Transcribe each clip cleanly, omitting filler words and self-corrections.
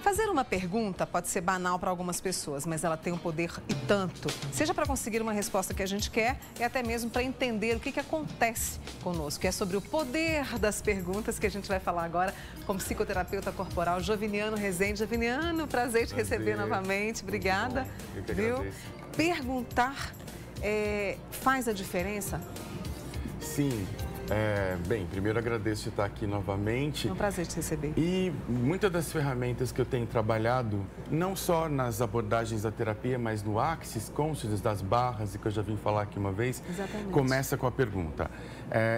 Fazer uma pergunta pode ser banal para algumas pessoas, mas ela tem um poder e tanto. Seja para conseguir uma resposta que a gente quer e até mesmo para entender o que acontece conosco. É sobre o poder das perguntas que a gente vai falar agora com o psicoterapeuta corporal Joviniano Rezende. Joviniano, prazer te receber novamente. Obrigada. Eu que viu? agradeço. Perguntar faz a diferença? Sim. Bem, primeiro agradeço de estar aqui novamente. É um prazer te receber. E muitas das ferramentas que eu tenho trabalhado, não só nas abordagens da terapia, mas no Axis Consciousness, das barras, e que eu já vim falar aqui uma vez, Exatamente. Começa com a pergunta.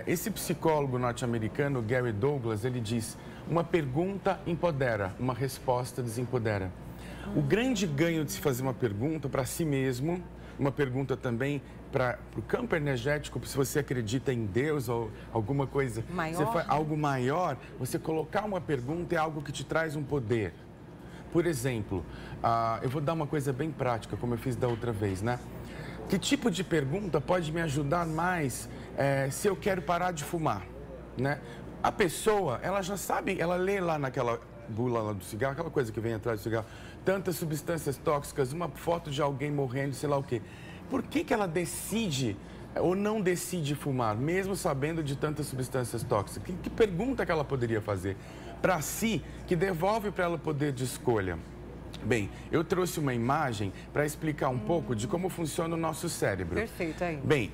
Esse psicólogo norte-americano, Gary Douglas, ele diz: uma pergunta empodera, uma resposta desempodera. O grande ganho de se fazer uma pergunta para si mesmo, uma pergunta também para o campo energético, se você acredita em Deus ou alguma coisa maior, algo maior, você colocar uma pergunta é algo que te traz um poder. Por exemplo, eu vou dar uma coisa bem prática, como eu fiz da outra vez, né? Que tipo de pergunta pode me ajudar mais se eu quero parar de fumar, né? A pessoa, ela já sabe, ela lê lá naquela bula lá do cigarro, aquela coisa que vem atrás do cigarro, tantas substâncias tóxicas, uma foto de alguém morrendo, sei lá o quê. Por que ela decide ou não decide fumar, mesmo sabendo de tantas substâncias tóxicas? Que pergunta que ela poderia fazer para si, que devolve para ela o poder de escolha? Bem, eu trouxe uma imagem para explicar um pouco de como funciona o nosso cérebro. Perfeito, aí. Bem,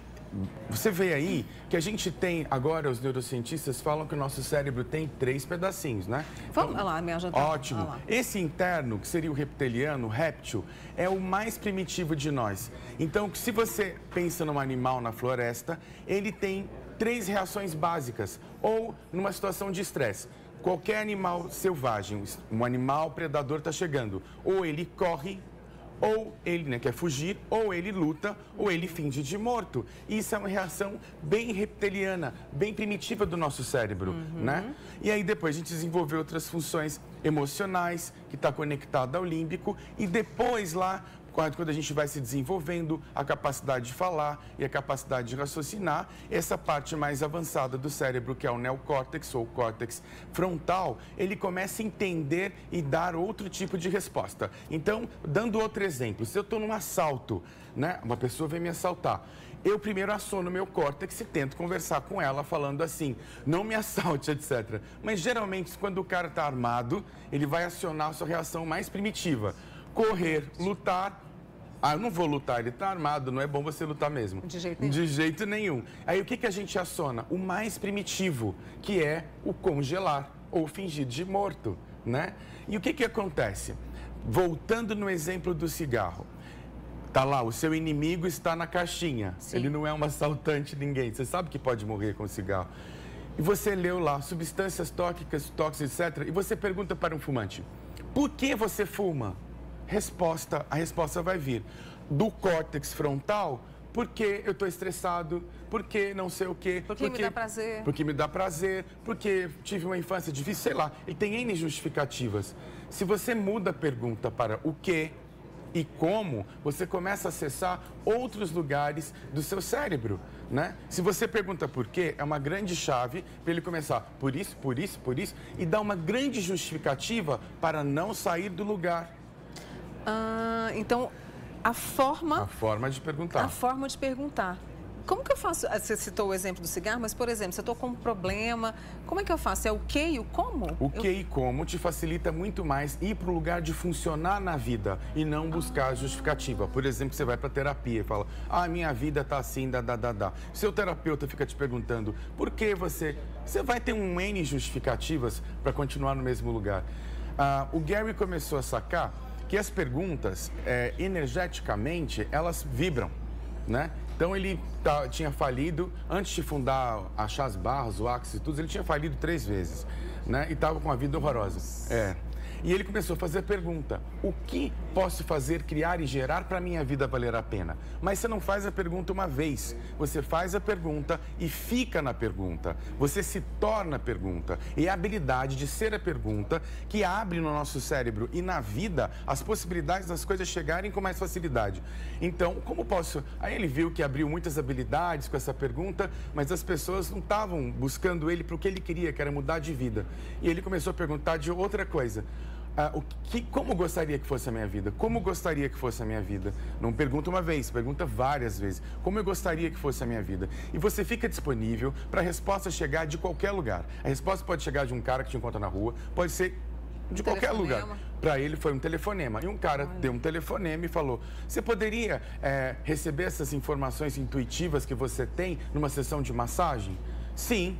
você vê aí que a gente tem, agora os neurocientistas falam que o nosso cérebro tem 3 pedacinhos, né? Vamos lá, me ajuda. Ótimo. Esse interno, que seria o reptiliano, o réptil, é o mais primitivo de nós. Então, se você pensa num animal na floresta, ele tem 3 reações básicas, ou numa situação de estresse. Qualquer animal selvagem, um animal predador está chegando, ou ele corre, ou ele quer fugir, ou ele luta, ou ele finge de morto. Isso é uma reação bem reptiliana, bem primitiva do nosso cérebro, né? E aí depois a gente desenvolveu outras funções emocionais, que está conectada ao límbico, e depois lá, quando a gente vai se desenvolvendo, a capacidade de falar e a capacidade de raciocinar, essa parte mais avançada do cérebro, que é o neocórtex ou córtex frontal, ele começa a entender e dar outro tipo de resposta. Então, dando outro exemplo, se eu estou num assalto, né, uma pessoa vem me assaltar, eu primeiro aciono meu córtex e tento conversar com ela falando assim, não me assalte, etc. Mas geralmente, quando o cara está armado, ele vai acionar a sua reação mais primitiva. Correr, lutar. Eu não vou lutar, ele está armado, não é bom você lutar mesmo. De jeito nenhum. De jeito nenhum. Aí o que a gente aciona? O mais primitivo, que é o congelar ou fingir de morto, né? E o que acontece? Voltando no exemplo do cigarro. Tá lá, o seu inimigo está na caixinha. Sim. Ele não é um assaltante, ninguém. Você sabe que pode morrer com cigarro. E você leu lá, substâncias tóxicas, etc. E você pergunta para um fumante, por que você fuma? A resposta vai vir do córtex frontal, porque eu estou estressado, porque não sei o quê. Porque me dá prazer. Porque me dá prazer, porque tive uma infância difícil, sei lá. Ele tem N justificativas. Se você muda a pergunta para o quê e como, você começa a acessar outros lugares do seu cérebro, né? Se você pergunta por quê, é uma grande chave para ele começar por isso, por isso, por isso, e dar uma grande justificativa para não sair do lugar. Então, a forma de perguntar. A forma de perguntar. Como que eu faço? Você citou o exemplo do cigarro, mas, por exemplo, se eu estou com um problema, como é que eu faço? É o que e o como? O que e como te facilita muito mais ir para o lugar de funcionar na vida e não buscar justificativa. Por exemplo, você vai para terapia e fala, minha vida está assim, Seu terapeuta fica te perguntando, por que você... Você vai ter um N justificativas para continuar no mesmo lugar. O Gary começou a sacar que as perguntas, energeticamente, elas vibram, né? Então, ele tinha falido, antes de fundar, achar as barras, o Axis e tudo, ele tinha falido 3 vezes, né? E estava com uma vida horrorosa. E ele começou a fazer a pergunta, o que posso fazer, criar e gerar para a minha vida valer a pena? Mas você não faz a pergunta uma vez, você faz a pergunta e fica na pergunta. Você se torna a pergunta. E é a habilidade de ser a pergunta que abre no nosso cérebro e na vida as possibilidades das coisas chegarem com mais facilidade. Então, como posso... Aí ele viu que abriu muitas habilidades com essa pergunta, mas as pessoas não estavam buscando ele para o que ele queria, que era mudar de vida. E ele começou a perguntar de outra coisa. Como gostaria que fosse a minha vida? Como gostaria que fosse a minha vida? Não pergunta uma vez, pergunta várias vezes. Como eu gostaria que fosse a minha vida? E você fica disponível para a resposta chegar de qualquer lugar. A resposta pode chegar de um cara que te encontra na rua, pode ser de qualquer lugar. Para ele foi um telefonema. E um cara deu um telefonema e falou: você poderia receber essas informações intuitivas que você tem numa sessão de massagem? Sim.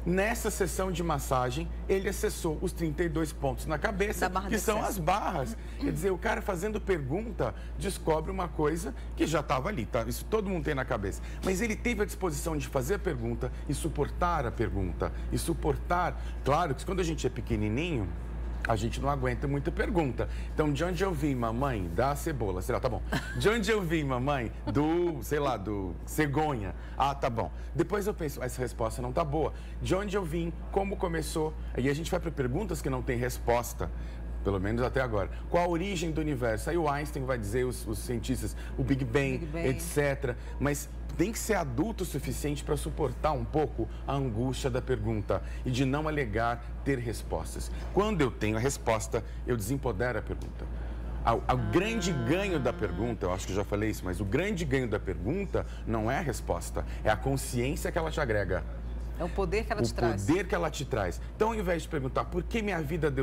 Nessa sessão de massagem, ele acessou os 32 pontos na cabeça, que são as barras. Quer dizer, o cara fazendo pergunta descobre uma coisa que já estava ali, tá? Isso todo mundo tem na cabeça. Mas ele teve a disposição de fazer a pergunta e suportar a pergunta. E suportar... Claro que quando a gente é pequenininho, a gente não aguenta muita pergunta. Então, de onde eu vim, mamãe? Da cebola. Sei lá, tá bom. De onde eu vim, mamãe? Do cegonha. Ah, tá bom. Depois eu penso, essa resposta não tá boa. De onde eu vim? Como começou? Aí a gente vai para perguntas que não tem resposta. Pelo menos até agora. Qual a origem do universo? Aí o Einstein vai dizer, os cientistas, o Big Bang, etc. Mas tem que ser adulto o suficiente para suportar um pouco a angústia da pergunta e de não alegar ter respostas. Quando eu tenho a resposta, eu desempodero a pergunta. O grande ganho da pergunta, eu acho que já falei isso, mas o grande ganho da pergunta não é a resposta, é a consciência que ela te agrega. É o poder que ela te traz. O poder que ela te traz. Então, ao invés de perguntar por que minha vida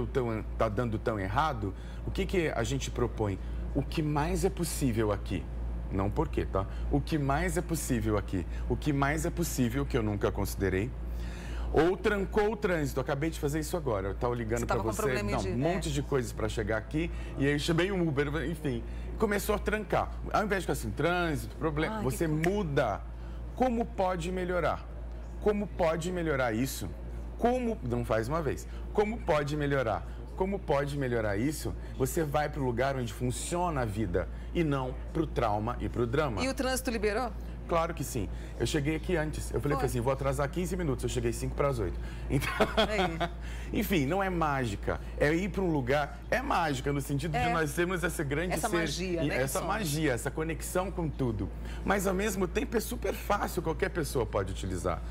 está dando tão errado, o que a gente propõe? O que mais é possível aqui? Não por quê, tá? O que mais é possível aqui? O que mais é possível que eu nunca considerei? Ou trancou o trânsito. Eu acabei de fazer isso agora. Eu estava ligando para você. Não, um monte de coisas para chegar aqui. E aí chamei um Uber, enfim. Começou a trancar. Ao invés de ficar assim, trânsito, problema, você muda. Como pode melhorar? Como pode melhorar isso? Não faz uma vez. Como pode melhorar? Como pode melhorar isso? Você vai para o lugar onde funciona a vida e não para o trauma e para o drama. E o trânsito liberou? Claro que sim. Eu cheguei aqui antes. Eu falei assim, vou atrasar 15 minutos. Eu cheguei 5 para as 8. Então, enfim, não é mágica. É ir para um lugar... É mágica no sentido de nós termos essa grande magia, né? Essa magia, essa conexão com tudo. Mas, ao mesmo tempo, é super fácil. Qualquer pessoa pode utilizar.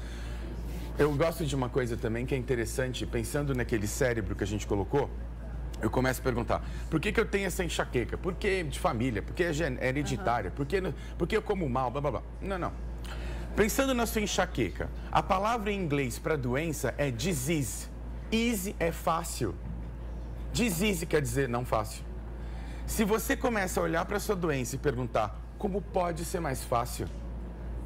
Eu gosto de uma coisa também que é interessante. Pensando naquele cérebro que a gente colocou, eu começo a perguntar, por que eu tenho essa enxaqueca? Por que de família? Por que é hereditária? Por que eu como mal? Blá, blá, blá. Não. Pensando na sua enxaqueca, a palavra em inglês para doença é disease. Easy é fácil. Disease quer dizer não fácil. Se você começa a olhar para a sua doença e perguntar, como pode ser mais fácil?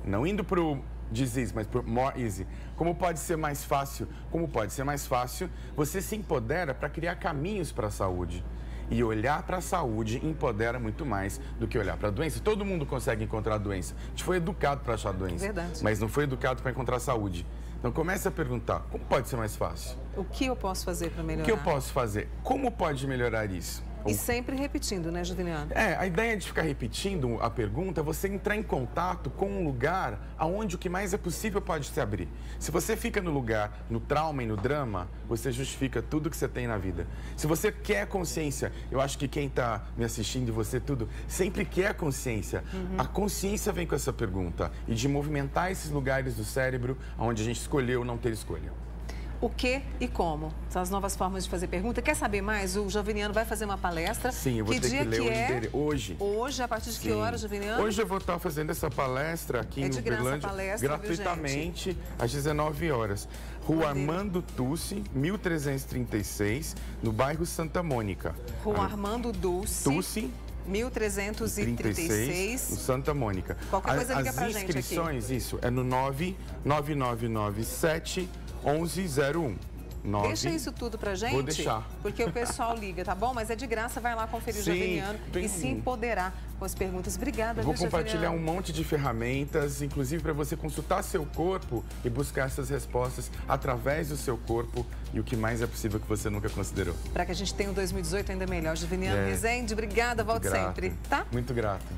Não indo para o disease, mas por more easy. Como pode ser mais fácil? Como pode ser mais fácil? Você se empodera para criar caminhos para a saúde. E olhar para a saúde empodera muito mais do que olhar para a doença. Todo mundo consegue encontrar a doença. A gente foi educado para achar a doença. Verdade. Mas não foi educado para encontrar a saúde. Então comece a perguntar, como pode ser mais fácil? O que eu posso fazer para melhorar? O que eu posso fazer? Como pode melhorar isso? E sempre repetindo, né, Juviniano? A ideia de ficar repetindo a pergunta é você entrar em contato com um lugar onde o que mais é possível pode se abrir. Se você fica no lugar, no trauma e no drama, você justifica tudo que você tem na vida. Se você quer consciência, eu acho que quem está me assistindo e você tudo, sempre quer consciência. A consciência vem com essa pergunta e de movimentar esses lugares do cérebro onde a gente escolheu não ter escolha. O que e como? São as novas formas de fazer pergunta. Quer saber mais? O Joviniano vai fazer uma palestra. Sim, eu vou ter que ler o dele hoje. Hoje, a partir de que hora, Joviniano? Hoje eu vou estar fazendo essa palestra aqui em Uberlândia, gratuitamente, às 19 horas. Rua Armando Tucci, 1336, no bairro Santa Mônica. Rua Armando Tucci. 1336, no Santa Mônica. Qualquer coisa liga pra gente aqui. As inscrições, isso, é no 99997 1101. Deixa isso tudo pra gente. Vou deixar. Porque o pessoal liga, tá bom? Mas é de graça, vai lá conferir o Joviniano e se empoderar com as perguntas. Obrigada, Vou compartilhar um monte de ferramentas, inclusive para você consultar seu corpo e buscar essas respostas através do seu corpo e o que mais é possível que você nunca considerou. Para que a gente tenha um 2018 ainda melhor. Joviniano Rezende, obrigada, volte sempre, tá? Muito grato.